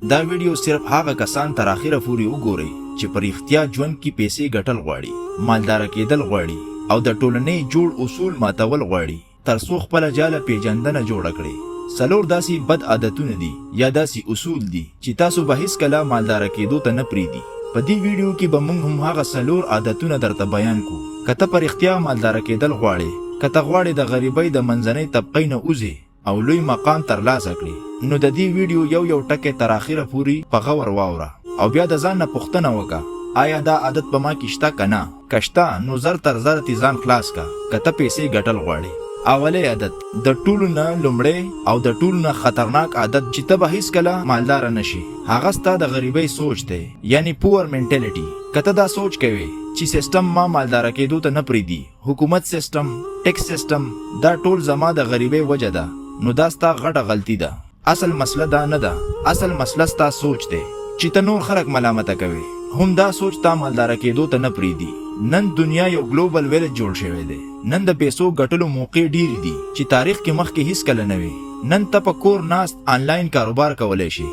دا ویډیو صرف هغه کسان تر اخره پورې وګورئ چې په رښتیا ژوند کې پیسې ګټل غواړي، مالدار کېدل غواړي او د ټولنې جوړ اصول ماتول غواړي، ترڅو خپل جاله پیژندنه جوړه کړي. څلور داسې بد عادتونه دي یا داسې اصول دي چې تاسو به هیڅکله مالدار کېدو ته نه پرېږدي. په دې ویډیو کې به موږ هم هغه څلور عادتونه درته بیان کړو. که ته په رښتیا مالدار کېدل غواړې، که ته غواړې د غریبۍ د منځنۍ طبقې نه وځې او لوی مقام ترلاسه کړې، نو د دې ویډیو یو ټکی تر اخره پورې په غور واوره او بیا د ځان نه پوښتنه وکړه، آیا دا عادت په ما کې شته که نه؟ که شته نو زر تر زره تې ځان خلاص که ته پیسې ګټل غواړې. اولی عادت، د ټولو نه لومړی او د ټولو نه خطرناک عادت چې ته به هیڅکله مالدار نشي، هغه ستا د غریبۍ سوچ دی، یعنی پور منټالیټي. که ته دا سوچ کوې چې سیستم ما مالدار کېدو ته نه پرېږدي، حکومت سیستم، ټیکس سیستم، دا ټول زما د غریبۍ وجه ده، نو دا ستا غټه غلطي ده. اصل مسله دا نه ده، اصل مسله ستا سوچ دی چې ته نور خلک ملامته کوي. هم دا سوچ تا مالدار کېدو ته نه پرېږدي. نن دنیا یو ګلوبل ویلج جوړ شوی دی. نن د پیسو ګټلو موقع ډېرې دي چې تاریخ کې مخکې هیڅکله نه وي. نن ته په کور ناست آنلاین کاروبار کولی شي،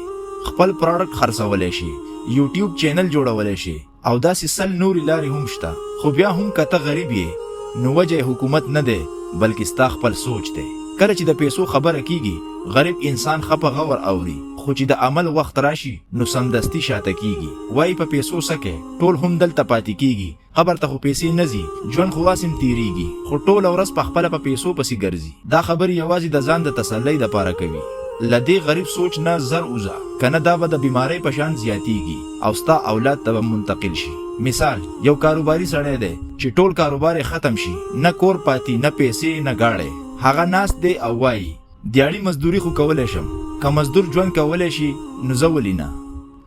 خپل پروډکټ خرڅولی شي، یوټیوب چینل جوړولی شي او داسې سل نورې لارې هم شته. خو بیا هم که ته غریب یې، نو وجه حکومت نه دی بلکې ستا خپل سوچ دی. کله چې د پیسو خبره کیږي، غریب انسان ښه په غور اوري، خو چې د عمل وخت راشي نو سمدستي شاته کیږي. وایي په پیسو سکه ټول هم دلته پاتې کیږي، قبر ته خو پیسې نه ځي، ژوند خو واسم تیریږي، خو ټوله ورځ په خپله په پیسو پسې ګرځي. دا خبرې یوازې د ځان د تسلی دپاره کوي. له دې غریب سوچ نه زر وځه، که نه دا به د بیمارۍ په شان زیاتیږي او ستا اولاد ته به منتقل شي. مثال، یو کاروباري سړی دی چې ټول کاروبار یې ختم شي، نه کور پاتې، نه پیسې، نه گاډی. هغه ناست دی او وایي دیاړي مزدوري خو کولی شم، که مزدور ژوند کولی شي نو زه ولې نه؟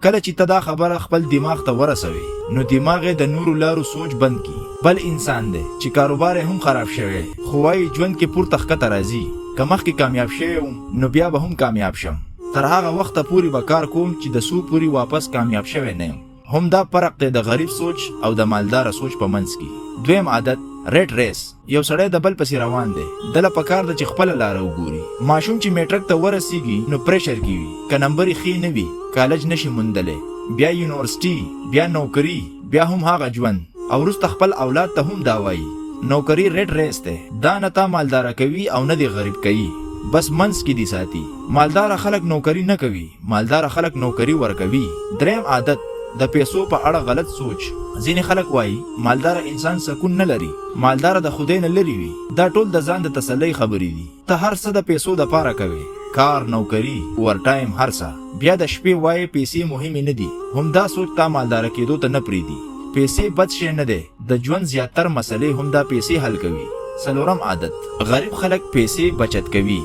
کله چې ته دا خبره خپل دماغ ته ورسوي، نو دماغ یې د نورو لارو سوچ بند کی. بل انسان دی چې کاروبار یې هم خراب شوی، خو وایي ژوند کې پورته ښکته راځي، که مخکې کامیاب شوی وم نو بیا به هم کامیاب شم، تر هغه وخته پورې به کار کوم چې د سو پورې واپس کامیاب شوی نه یم. هم دا فرق دی د غریب سوچ او د مالدار سوچ په منځ کې. دویم عادت، ریټ ریس. یو سړی د بل پسې روان دی، دله پکار ده چې خپله لاره وګوري. ماشوم چې میټرک ته ورسیږي نو پریشر کې وي، که نمبر یې ښې نه وي کالج نشي موندلی، بیا یونیورسټي، بیا نوکري، بیا هم هغه ژوند، او وروسته خپل اولاد ته هم دا وایي نوکري ریټ ریس دی، دا نه تا مالداره کوي او نه دی غریب کوي، بس منځ کې دي ساتي. مالداره خلک نوکري نه کوي، مالداره خلک نوکري ورکوي. دریم عادت، د پیسو په اړه غلط سوچ. ځینې خلک وایي مالدار انسان سکون نه لري، مالدار د خدای نه لري وي. دا ټول د ځان د تسلی خبرې دي. ته هر څه د پیسو دپاره کوې، کار، نوکري، اوور ټایم، هر څه. بیا د شپې وایي پیسې مهمې نه دي. هم دا سوچ تا مالداره کېدو ته نه پرېږدي. پیسې بد شی نه دی، د ژوند زیاتر مسلې هم دا پیسې حل کوي. څلورم عادت، غریب خلک پیسې بچت کوي،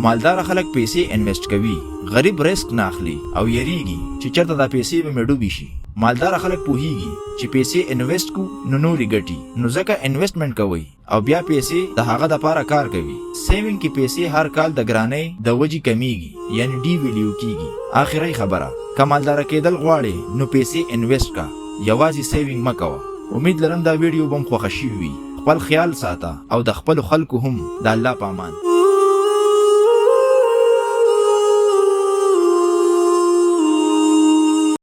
مالدار خلک پیسې انویسټ کوي. غریب ریسک نه اخلي او یریږي چې چېرته دا پیسې به مې ډوبې شي. مالدار خلک پوهیږي چې پیسې انویسټ کو نو نورې ګټي، نو ځکه انویسټمنټ کوي او بیا پیسې د هغه دپاره کار کوي. سیوینګ کې پیسې هر کال د ګرانۍ د وجې کمیږي، یعنی ډي ویلیو کیږي. آخري خبره، که مالداره کېدل غواړې نو پیسې انویسټ کا، یوازې سیوینګ مه کوه. امید لرم دا ویډیو به م خوښه شوي وي. خپل خیال ساته او د خپلو خلکو هم د الله په امان.